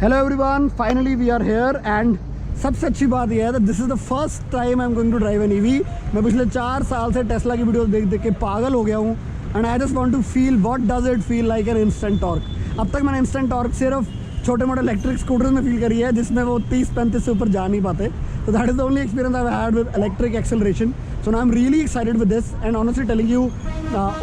Hello everyone, finally we are here and सबसे अच्छी बात यह है that this is the first time I am going to drive an EV. मैं पिछले 4 साल से टेस्ला की वीडियोस देख देख के पागल हो गया हूँ and I just want to feel what does it feel like an instant torque. अब तक मैंने इंस्टेंट टॉर्क सिर्फ छोटे मोटे इलेक्ट्रिक स्कूटर्स में फील करी है जिसमें वो 30-35 से ऊपर जा नहीं पाते। तो that is the only experience I had with electric acceleration. So now I am really excited with this and honestly telling you,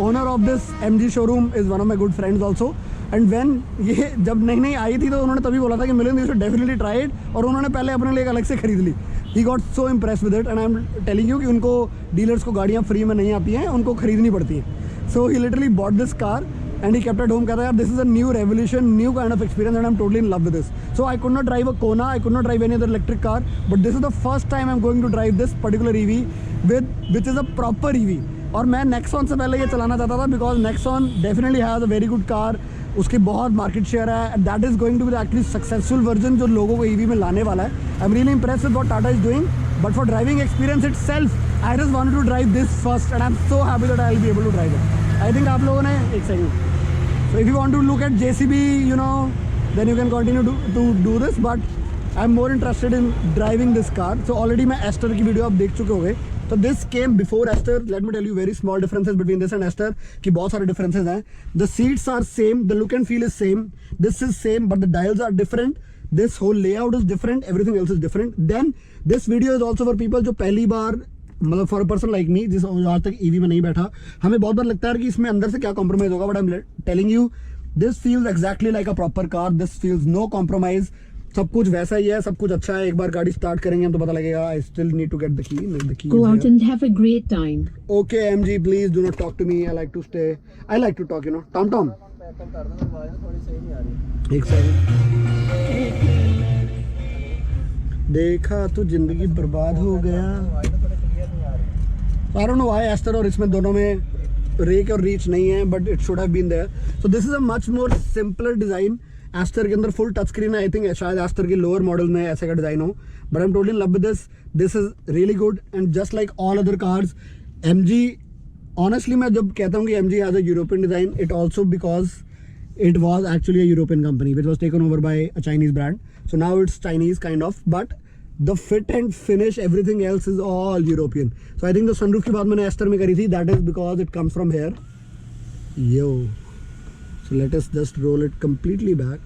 owner of this MG showroom is one of my good friends also. And when ये जब नई आई थी तो उन्होंने तभी बोला था कि million you should definitely try it, और उन्होंने पहले अपने लिए एक अलग से खरीद ली। He got so impress with it and I am telling you कि उनको डीलर्स को गाड़ियाँ फ्री में नहीं आती हैं, उनको खरीदनी पड़ती हैं। So he literally bought this car and he kept at home. कहता है यार this is a new revolution, new kind of experience and I am totally in love with this. So I could not drive a Kona, I could not drive any other electric car, but this is the first time I am going to drive this particular EV which is a proper EV. और मैं Nexon से पहले ये चलाना चाहता था because Nexon definitely has a very good car, उसकी बहुत मार्केट शेयर है and that is going to be actually successful version जो लोगों को ईवी में लाने वाला है। I am really impressed with what Tata is doing, but for driving experience itself I just wanted to drive this first and I am so happy that I will be able to drive it. I think आप लोगों ने एक second, so if you want to look at JCB you know then you can continue to do this, but I am more interested in driving this car. So already मैं Astor की video आप देख चुके होंगे, तो this came before Astor. Let me tell you very small differences between this and Astor कि बहुत सारे डिफरेंसेस हैं। The seats are same, the look and feel is same, this is same but the dials are different, this whole layout is different, everything else is different. Then this video is also for people जो पहली बार, मतलब for a person like me जिस आज तक EV में नहीं बैठा, हमें बहुत बार लगता है कि इसमें अंदर से क्या कॉम्प्रोमाइज होगा, but I am telling you this feels exactly like a proper car, this feels no compromise, सब कुछ वैसा ही है, सब कुछ अच्छा है। एक बार गाड़ी स्टार्ट करेंगे हम तो पता लगेगा। I still need to get the key. Go out and have a great time. Okay MG, please do not talk to me, I like to stay, I like to talk, you know. Tom एक second, देखा तो जिंदगी बर्बाद हो गया। I don't know why ester और इसमें दोनों में रेक और रीच नहीं है, but it should have been there. So this is a much more simpler design. Astor के अंदर फुल टच स्क्रीन है, आई थिंक शायद एस्टर के लोअर मॉडल में ऐसे का डिजाइन हो, but I am totally in love with this. This is really good and just like all other cars MG, honestly मैं जब कहता हूँ कि MG has a European design, it also because it was actually a European company which was taken over by a Chinese brand, so now it's Chinese kind of, but the fit and finish, everything else is all European. So I think the sunroof की बात मैंने ester में करी थी, that is because it comes from here. Yo, so let us just roll it completely back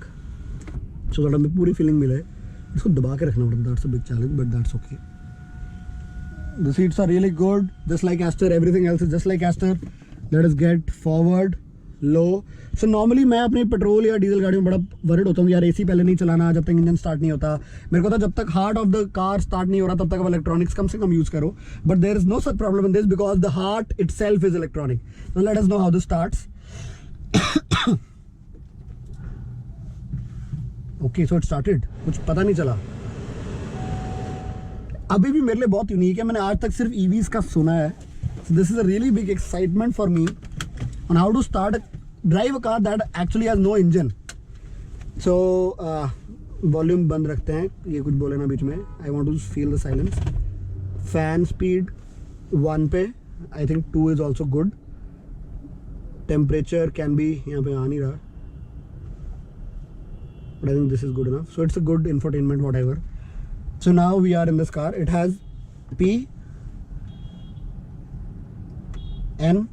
so that हमें पूरी feeling मिले। इसको दबा के रखना पड़ता है, that's a big challenge, but that's okay. The seats are really good, just like Aster, everything else is just like Aster. Let us get forward, low. So normally मैं अपनी पेट्रोल या डीजल गाड़ी में बड़ा वरिड होता हूँ यार, AC पहले नहीं चलाना जब तक इंजन स्टार्ट नहीं होता। मेरे को था जब तक heart of the car start नहीं हो रहा तब तक अब इलेक्ट्रॉनिक्स कम से कम यूज करो, but there is no such problem in this because the heart itself is electronic. So let us know how this starts. Okay, so it started, कुछ पता नहीं चला। अभी भी मेरे लिए बहुत यूनिक है, मैंने आज तक सिर्फ EVs का सुना है। This is a really big excitement for me on how to start drive a car that actually has no engine. So volume बंद रखते हैं, ये कुछ बोले ना बीच में। I want to feel the silence. Fan speed 1 पे, I think 2 is also good. Temperature can be, यहाँ पे आ नहीं रहा, but I think this is good enough. So it's a good infotainment whatever. So now we are in this car. It has P, N,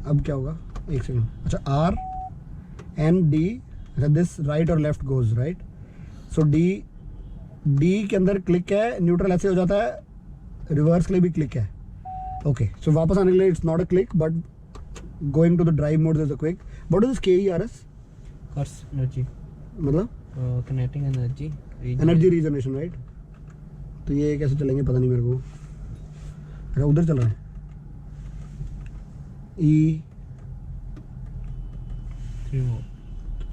अब क्या होगा, एक second, अच्छा R, N, D, अच्छा दिस राइट और लेफ्ट गोज राइट। सो D के अंदर click है, न्यूट्रल ऐसे हो जाता है, रिवर्स के लिए भी क्लिक है। ओके, सो वापस आने के लिए it's not a click but going to the drive mode is a quick. What is KERS? KERS energy, मतलब कनेक्टिंग एनर्जी रीजनरेशन राइट। तो ये कैसे चलेंगे पता नहीं मेरे को। अच्छा उधर चल रहा है E,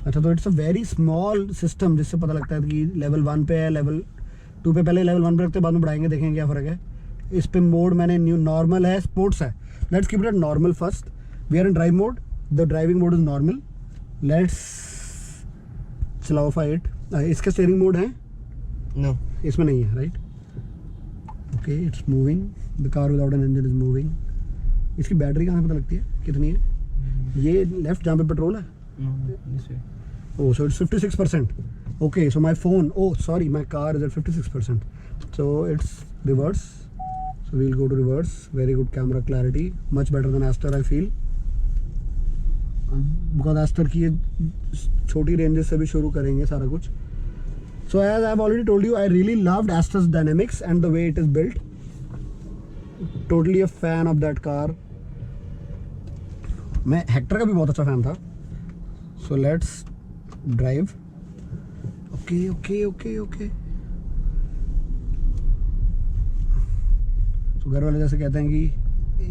अच्छा तो it's a very small system जिससे पता लगता है कि लेवल 1 पे है, लेवल 2 पे, पहले लेवल 1 पे रखते बाद में बढ़ाएंगे, देखेंगे क्या फ़र्क है। इस पे मोड मैंने न्यू नॉर्मल है, स्पोर्ट्स है। Let's keep it at normal first. We are in drive mode, the driving mode is normal. Let's चलाओ फाइट। इसका स्टीयरिंग मोड है? नो, इसमें नहीं है right. Okay, it's moving, the car without an engine is moving. इसकी battery कहाँ से पता लगती है कितनी है? ये लेफ्ट जहाँ पे पेट्रोल है। No, this way. Oh, so it's 56%. Okay, so my phone, oh sorry, my car is at 56%. So it's reverse. So we'll go to reverse. Very good camera clarity, much better than Aster I feel. Because Aster की ये छोटी ranges से भी शुरू करेंगे सारा कुछ. So as I've already told you, I really loved Aster's dynamics and the way it is built. Totally a fan of that car. मैं हेक्टर का भी बहुत अच्छा फैन था. So let's drive. Okay. So घर वाले जैसे कहते हैं कि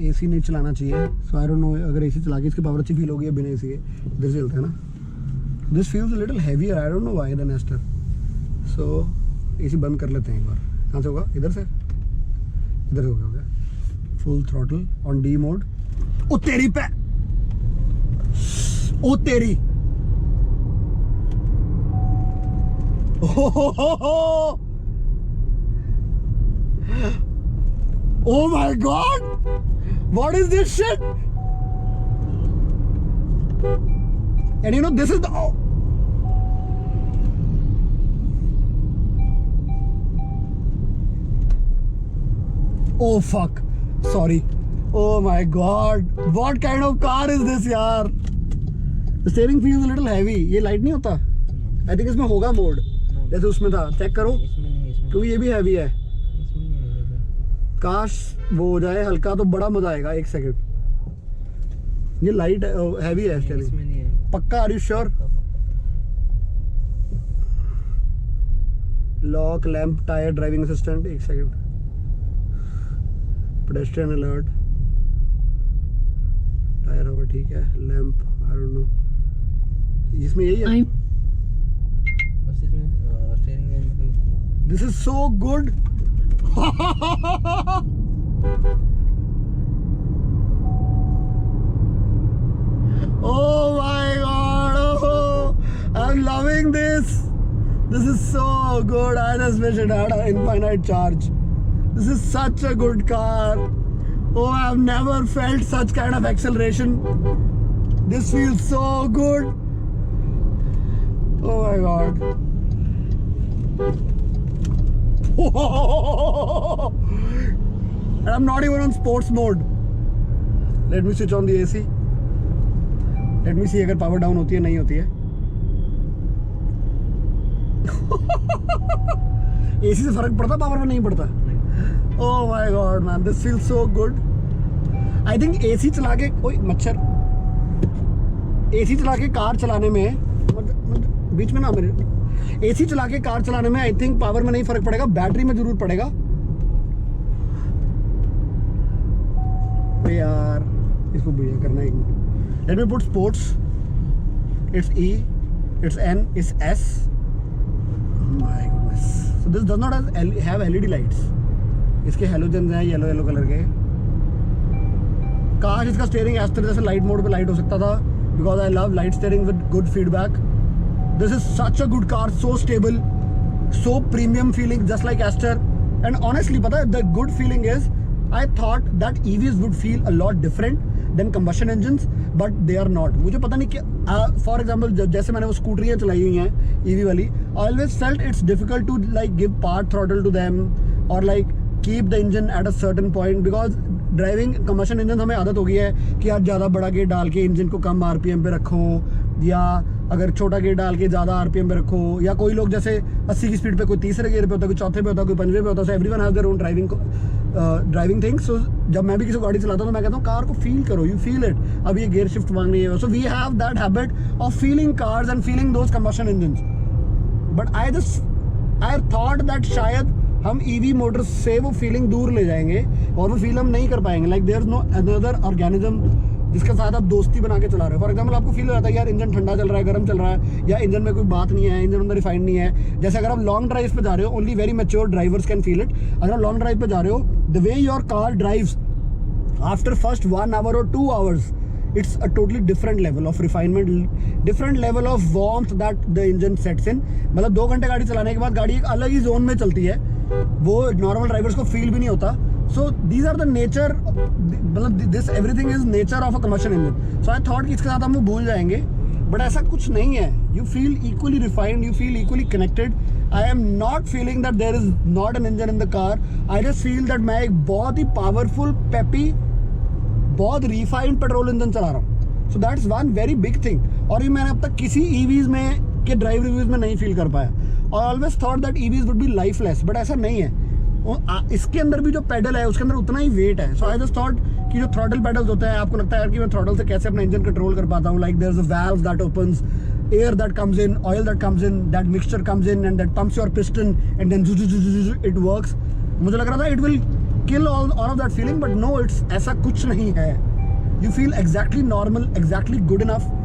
एसी नहीं चलाना चाहिए. So I don't know अगर एसी चला के इसकी पावर अच्छी फील होगी या बिना एसी के इधर से चलता है ना. This feels a little heavier. I don't know why than Aster. So AC बंद कर लेते हैं एक बार. कहाँ से होगा? इधर से हो गया. Full throttle on D mode. ओ तेरी पे. ओ तेरी. Oh my god! What is this shit? And you know this is the oh fuck. Sorry. Oh my god. What kind of car is this यार? The steering feels a little heavy. ये light नहीं होता? I think इसमें होगा mode जैसे उसमें था. Check करो इसमें नहीं, इसमें क्योंकि ये भी हैवी है. इसमें नहीं आएगा. काश वो हो जाए हल्का तो बड़ा मजा आएगा. एक सेकंड. ये लाइट हैवी है इसमें स्टीयरिंग नहीं है. पक्का. Are you sure? Lock lamp tyre driving assistant. एक सेकंड. Pedestrian alert. टायर हवा ठीक है. Lamp I don't know. इसमें यही है. बस इसमें स्टीयरिंग व्हील में कोई this is so good. Oh my god. Oh, I'm loving this. This is so good. I just wish it had an infinite charge. This is such a good car. Oh, I've never felt such kind of acceleration. This feels so good. Oh my god. And I'm not even on sports mode. Let me switch on the AC. Let me see अगर power down होती है नहीं होती है. AC से फर्क पड़ता power में नहीं पड़ता. Oh my god man, this feels so good. I think AC चला के कोई मच्छर. एसी चला के कार चलाने में बीच में ना मेरे एसी चला के कार चलाने में आई थिंक पावर में नहीं फर्क पड़ेगा. बैटरी में जरूर पड़ेगा. यार इसको भैया करना है. Let me put sports. It's E, it's N, it's S. Oh my goodness. So this does not have LED lights. इसके हेलोजन हैं येलो कलर के. काश इसका स्टीयरिंग एस्टर जैसे लाइट मोड पे लाइट हो सकता था. Because I love light steering with good feedback. This is such a good car, so stable, so premium feeling, just like Aster. And honestly, पता है the good feeling is I thought that EVs would feel a lot different than combustion engines, but they are not. मुझे पता नहीं क्या. For example, जैसे मैंने वो स्कूटरियाँ चलाई हुई हैं EV वाली, I always felt it's difficult to like give part throttle to them or like keep the engine at a certain point because driving combustion engine हमें आदत हो गई है कि आप ज़्यादा बड़ा गेयर डाल के इंजन को कम RPM पे रखो या अगर छोटा गेयर डाल के ज़्यादा RPM पे रखो या कोई लोग जैसे 80 की स्पीड पे कोई तीसरे गेयर पे होता है, कोई चौथे पे होता है, कोई पंजवें पे होता है. So everyone has their own driving things. So जब मैं भी किसी गाड़ी चलाता हूँ तो मैं कहता हूँ कार को फील करो. You feel it. अब ये गेयर शिफ्ट मांगनी है. So we have that habit of feeling cars and feeling those combustion engines. But I thought that शायद हम EV मोटर्स से वो फीलिंग दूर ले जाएंगे और वो फील हम नहीं कर पाएंगे. Like there is no another organism जिसके साथ आप दोस्ती बना के चला रहे हो. फॉर एग्जाम्पल आपको फील हो जाता है यार इंजन ठंडा चल रहा है, गर्म चल रहा है, या इंजन में कोई बात नहीं है, इंजन अंदर रिफाइंड नहीं है. जैसे अगर आप लॉन्ग ड्राइव पे जा रहे हो, only very mature drivers can feel it. अगर आप लॉन्ग ड्राइव पे जा रहे हो, the way your car drives after first 1 hour or 2 hours, it's a totally different level of refinement, different level of warmth that the engine sets in. मतलब 2 घंटे गाड़ी चलाने के बाद गाड़ी एक अलग ही जोन में चलती है. वो नॉर्मल ड्राइवर्स को फील भी नहीं होता. So these are the nature, मतलब this everything is nature of a combustion engine. So I thought कि इसके साथ हम वो भूल जाएंगे, but ऐसा कुछ नहीं है. You feel equally refined, you feel equally connected. I am not feeling that there is not an engine in the car. I just feel that मैं एक बहुत ही powerful, peppy, बहुत refined petrol engine चला रहा हूँ. So that's one very big thing. और ये मैंने अब तक किसी EVs में के ड्राइव रिव्यूज में नहीं फील कर पाया. और always thought that EVs would be lifeless, but ऐसा नहीं है. इसके अंदर भी जो पेडल है उसके अंदर उतना ही वेट है. सो आई जस्ट थॉट कि जो थ्रॉटल पेडल्स होते हैं, आपको लगता है यार कि मैं थ्रॉटल से कैसे अपना इंजन कंट्रोल कर पाता हूँ. Like there is a valve that opens, air that comes in, oil that comes in, that mixture comes in and that pumps your piston and then it works. मुझे लग रहा था it will kill all of that feeling, but no, it's ऐसा कुछ नहीं है. You feel exactly normal, exactly good enough.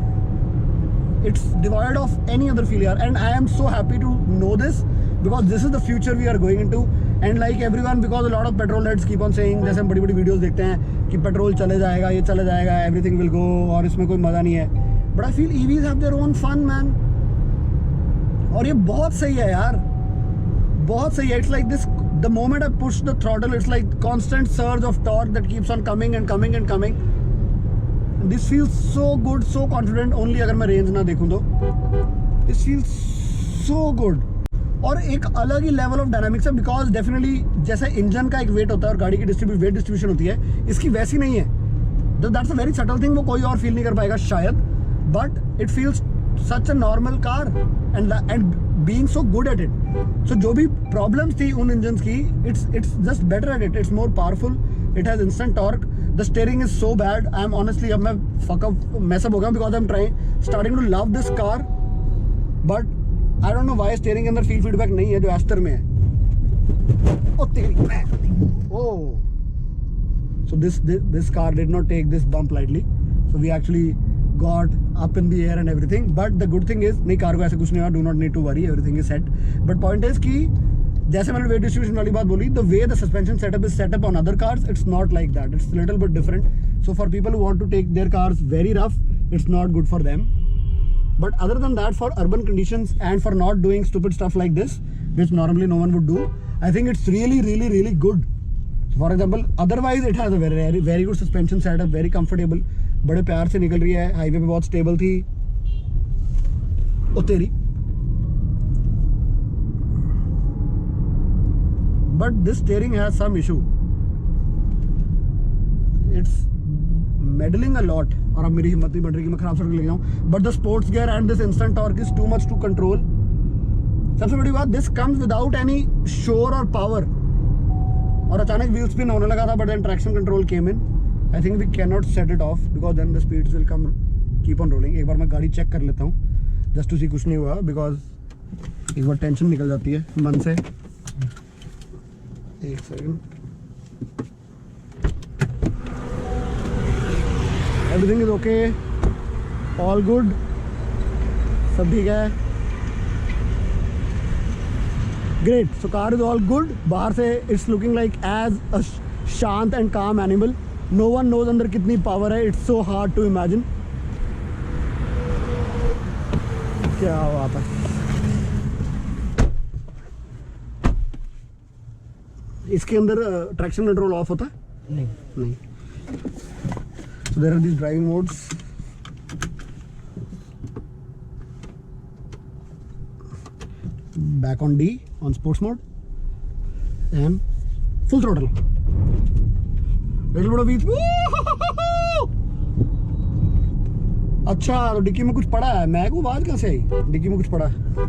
It's devoid of any other feel here, and I am so happy to know this because this is the future we are going into. And like everyone, because a lot of petrol heads keep on saying, जैसे हम बड़ी बड़ी videos देखते हैं कि petrol चले जाएगा, ये चले जाएगा, everything will go, और इसमें कोई मज़ा नहीं है. But I feel EVs have their own fun, man. और ये बहुत सही है यार, बहुत सही है. It's like this, the moment I push the throttle, it's like constant surge of torque that keeps on coming and coming and coming. This feels so good, so confident. Only अगर मैं रेंज ना देखूं तो this feels so good. और एक अलग ही level of dynamics है, because definitely जैसे इंजन का एक वेट होता है और गाड़ी की वेट डिस्ट्रीब्यूशन होती है, इसकी वैसी नहीं है. That's a very subtle thing, वो कोई और फील नहीं कर पाएगा शायद, but it feels such a normal car and being so good at it. So जो भी प्रॉब्लम्स थी उन इंजन की, it's just better at it. It's more powerful, it has instant torque. The steering is so bad. I am honestly, अब मैं fuck up mess up हो गया because I'm starting to love this car, but I don't know why steering के अंदर feel feedback नहीं है जो Aster में है. ओ तेरी oh, so this car did not take this bump lightly. So we actually got up in the air and everything. But the good thing is, नहीं car को ऐसे कुछ नहीं हुआ. Do not need to worry, everything is set. But point is कि जैसे मैंने wait distribution वाली बात बोली, the way the suspension setup is setup on other cars, it's not like that. It's little bit different. So for people who want to take their cars very rough, it's not good for them. But other than that, for urban conditions and for not doing stupid stuff like this which normally no one would do, I think it's really really really good. For example, otherwise it has a very very good suspension setup, very comfortable, बड़े प्यार से निकल रही है. Highway पे बहुत stable थी. ओ तेरी. But this steering has some issue. It's meddling a lot. और अब मेरी हिम्मत नहीं बढ़ रही कि मैं खराब सड़क ले जाऊँ. But the sports gear and this instant torque is too much to control. सबसे बड़ी बात, this comes without any shore or power. और अचानक wheel spin होने लगा था, but then traction control came in. I think we cannot set it off because then the speeds will keep on rolling. एक बार मैं गाड़ी चेक कर लेता हूँ, just to see कुछ नहीं हुआ, because एक बार टेंशन निकल जाती है मन से. एक second. Everything is okay, all good, सब ठीक है. Great. So car is all good. बाहर से it's looking like as a शांत एंड काम एनिमल. नो वन नोज अंदर कितनी पावर है. It's so hard to imagine. क्या बात है. इसके अंदर ट्रैक्शन कंट्रोल ऑफ होता है? नहीं. So there are these driving modes. Back on D on sports mode and full throttle. Little bit of beat. अच्छा, तो डिक्की में कुछ पड़ा है. मैं को आवाज कैसे आई? डिक्की में कुछ पड़ा है. Oh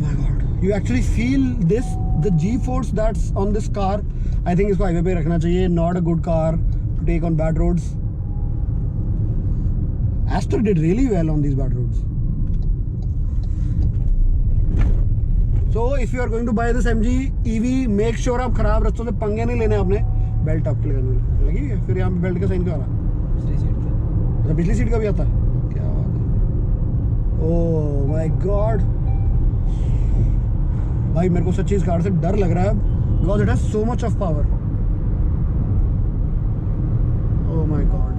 my God. You actually feel this. The G-force that's on this car, I think इसको हाईवे पे रखना चाहिए. Not a good car to take on bad roads. Aster did really well on these bad roads. So if you are going to buy this MG EV, make sure आप खराब रास्तों से पंगे नहीं लेने अपने. बेल्ट आपके लगाने लगी है. फिर यहाँ पे बेल्ट का साइन क्यों आ रहा? अच्छा, पिछली सीट का भी आता है. क्या बात है. ओह माय गॉड भाई, मेरे को सच्ची इस कार से डर लग रहा है, because it has so much of power. Oh my god.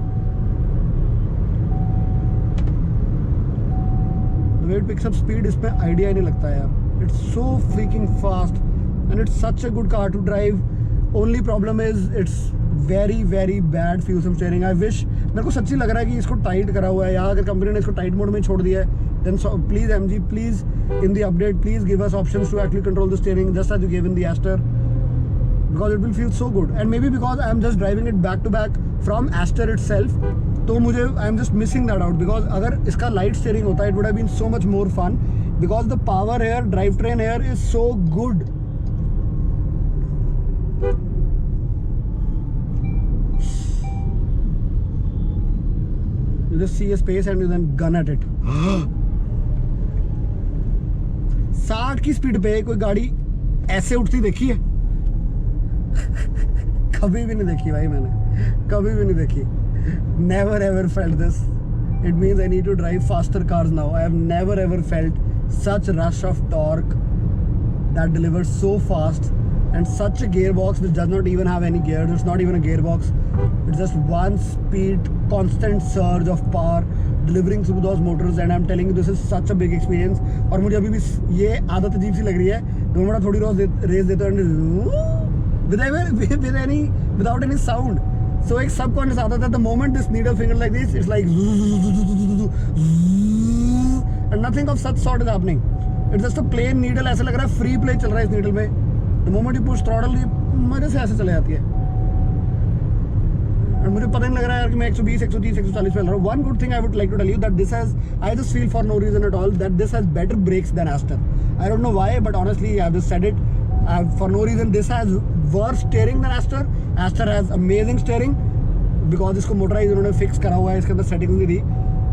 The way it picks up speed, इसमें आइडिया ही नहीं लगता यार. It's so freaking fast and it's such a good car to drive only problem is it's very very bad fuel sim steering. I wish, मेरे को सच्ची लग रहा है कि इसको टाइट करा हुआ है, या अगर कंपनी ने इसको टाइट मोड में छोड़ दिया है, then so please MG, please in the update, please give us options to actually control the steering just as you gave in the Aster, because it will feel so good. And maybe because I am just driving it back to back from Aster itself, तो मुझे I am just missing that out, because अगर इसका light steering होता it would have been so much more fun, because the power here, drivetrain here is so good. You just see a space and you then gun at it. 60 की speed पे कोई गाड़ी ऐसे उठती देखी है? कभी भी नहीं देखी भाई मैंने, कभी भी नहीं देखी. Never ever felt this. It means I need to drive faster cars now. I have never ever felt such rush of torque that delivers so fast, and such a gearbox which does not even have any gears. It's not even a gearbox. It's just one speed, constant surge of power delivering through those motors, and I'm telling you this is such a big experience. और मुझे अभी भी ये आदत अजीब सी लग रही है, तो मैं थोड़ी रेस देता हूँ without any sound. So एक subconscious आदत है, the moment this needle finger like this, it's like and nothing of such sort is happening. It's just a plain needle. ऐसा लग रहा है free play चल रहा है इस needle में. The moment you push throttle, ये मजे से ऐसे चले जाती है. और मुझे पता नहीं लग रहा है यार कि मैं 120, 130, 140 पे चल रहा हूँ. One good thing I would like to tell you that this has, I just feel for no reason at all that this has better brakes than Aster. I don't know why, but honestly I've just said it. For no reason this has worse steering than Aster. Aster has amazing steering because इसको motorized उन्होंने fix करा हुआ है, इसके अंदर settings भी दी.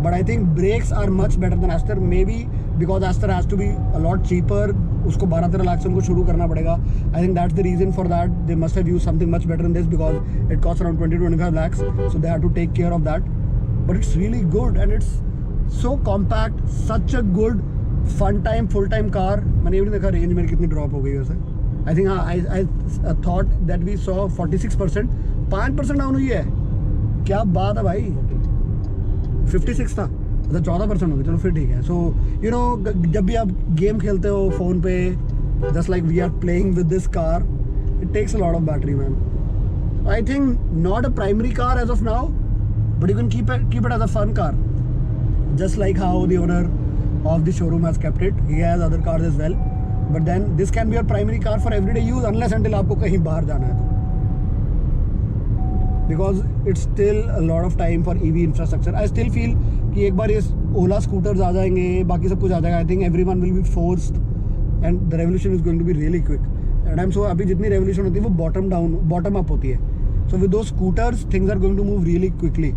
But I think brakes are much better than Aster. Maybe because Aster has to be a lot cheaper. उसको 12-13 लाख से उनको शुरू करना पड़ेगा. I think that's the reason for that. They must have used something much better than this because it costs around 20-25 lakhs. So they have to take care of that. But it's really good and it's so compact. Such a good fun time, full time car. मैंने ये भी देखा range मेरी कितनी drop हो गई है वैसे. I think I thought that we saw 46%. 5% down हुई है. क्या बात है भाई. 56 था, मतलब 14% हो गया. चलो फिर ठीक है. सो यू नो जब भी आप गेम खेलते हो फ़ोन पे, just like we are playing with this car, it takes a lot of battery man. I think not a primary car as of now, but you can keep it as a fun car, just like how the owner of the showroom has kept it. He has other cars as well, but then this can be your primary car for everyday use unless until आपको कहीं बाहर जाना है तो. Because it's still a lot of time for EV infrastructure. I still feel कि एक बार ये ओला scooters आ जाएंगे, बाकी सब कुछ आ जाएगा. I think everyone will be forced and the revolution is going to be really quick. And I'm so अभी जितनी revolution होती है वो bottom up होती है. So with those scooters things are going to move really quickly.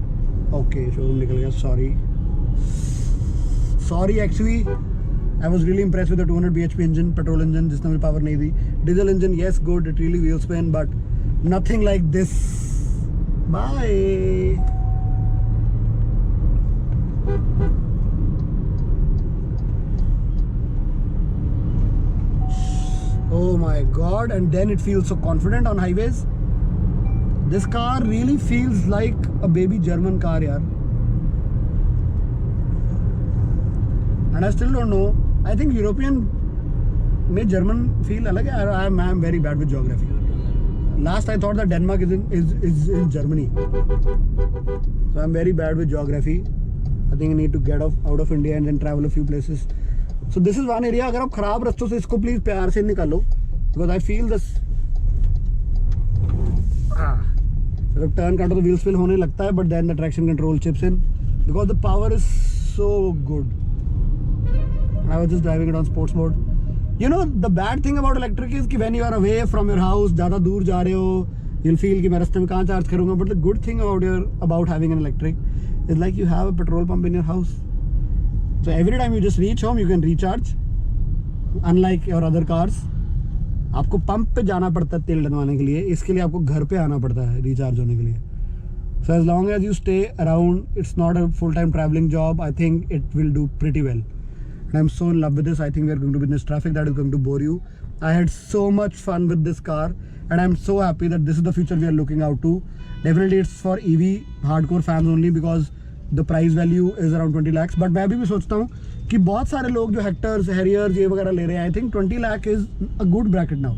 Okay, showroom निकल गया. Sorry actually. I was really impressed with the 200 bhp engine, petrol engine जिसने मुझे power नहीं दी. Diesel engine, yes, good, it really wheel spin, but nothing like this. Bye. Oh my god, and then it feels so confident on highways. This car really feels like a baby German car yaar. And I still don't know, I think European में German feel अलग है. I am very bad with geography. Last I thought that Denmark is in Germany. So I'm very bad with geography. I think I need to get out of India and then travel a few places. So this is one area. अगर आप खराब रास्तों से इसको please प्यार से निकालो, because I feel this. जब टर्न काटो तो व्हील स्पिन होने लगता है, but then the traction control chips in because the power is so good. I was just driving it on sports mode. You know the bad thing about electric is कि when you are away from your house, ज़्यादा दूर जा रहे हो, you'll feel कि मैं रास्ते में कहाँ चार्ज करूँगा. But the good thing about having an electric is like you have a petrol pump in your house. So every time you just reach home, you can recharge. Unlike your other cars, आपको pump पे जाना पड़ता है तेल डलवाने के लिए. इसके लिए आपको घर पे आना पड़ता है रिचार्ज होने के लिए. So as long as you stay around, it's not a full-time traveling job. I think it will do pretty well. And I'm so in love with this. I think we are going to be in this traffic that is going to bore you. I had so much fun with this car, and I'm so happy that this is the future we are looking out to. Definitely it's for EV hardcore fans only because the price value is around 20 lakhs. But मैं भी सोचता हूँ कि बहुत सारे लोग जो hectares, हैरियर्स ये वगैरह ले रहे हैं, I think 20 lakh is a good bracket now.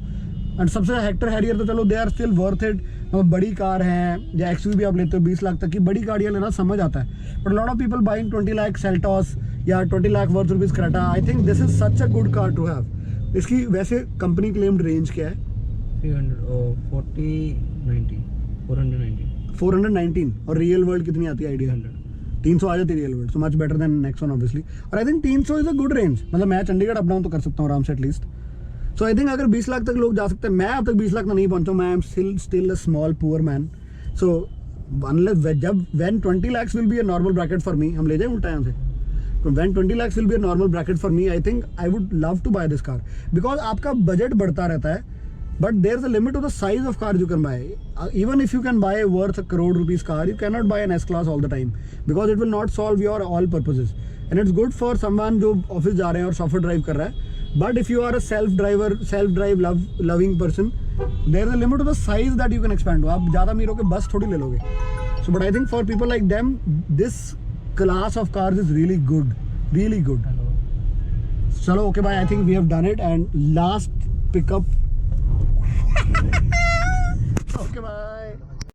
And सबसे हेक्टर हैरियर तो चलो they are still worth it, मतलब बड़ी कार है या एक्सयूवी भी आप लेते हो 20 लाख तक की बड़ी गाड़ियाँ लेना समझ आता है, but lot of people buying 20 lakh Seltos या 20 lakh worth rupees Creta, I think this is such a good car to have. इसकी वैसे कंपनी क्लेम्ड रेंज क्या है? 419 और रियल वर्ल्ड कितनी आती है आइडिया? 300 आ जाती है real world, so much better than next one obviously. और I think 300 is a good range, मतलब मैं चंडीगढ़ अप डाउन तो कर सकता हूँ आराम से एटलीस्ट। सो आई थिंक अगर 20 लाख तक लोग जा सकते हैं, मैं अब तक 20 लाख तक नहीं पहुंचा हूँ, मैं am still a small poor man. So unless जब when 20 lakhs will be a normal bracket for me, हम ले जाए उल्टा यहाँ से, तो when 20 lakhs will be a normal bracket for me, I think I would love to buy this car, because आपका budget बढ़ता रहता है, but there's a limit to the size of cars you can buy. Even if you can buy worth a crore rupees car, you cannot buy an S class all the time because it will not solve your all purposes. And it's good for someone जो office जा रहे हैं और software drive कर रहा है, but if you are a self drive loving person, there's a limit to the size that you can expand. आप ज़्यादा अमीर हो के बस थोड़ी ले लोगे. So but I think for people like them, this class of cars is really good, really good. चलो okay bye, I think we have done it and last pickup. Okay bye.